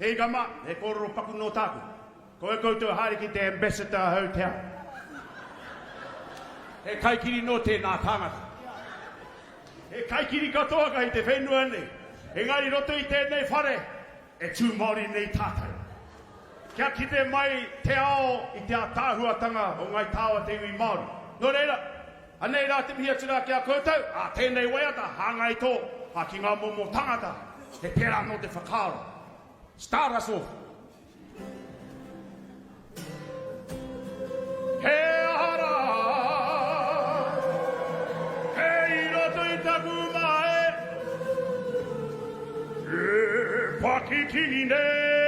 Hei gama, he kororo paku no tāku. Koe koutou haere ki te ambassador hotel. He kaikiri no tēnā tāngata. He kaikiri katoa ka i te whenua nei. Engari roto i tēnei whare, e tū Māori nei tātai. Kia kite mai te ao i te tāhuatanga o ngai tāua te iwi Māori. Nō reira, anei rā te mihia tira kia koutou, a tēnei waiata, hāngai tō, a ki ngā momo tangata, te pērā no te whakaaro. Start us off. He ahara, he roto i taku mae, e paki kine.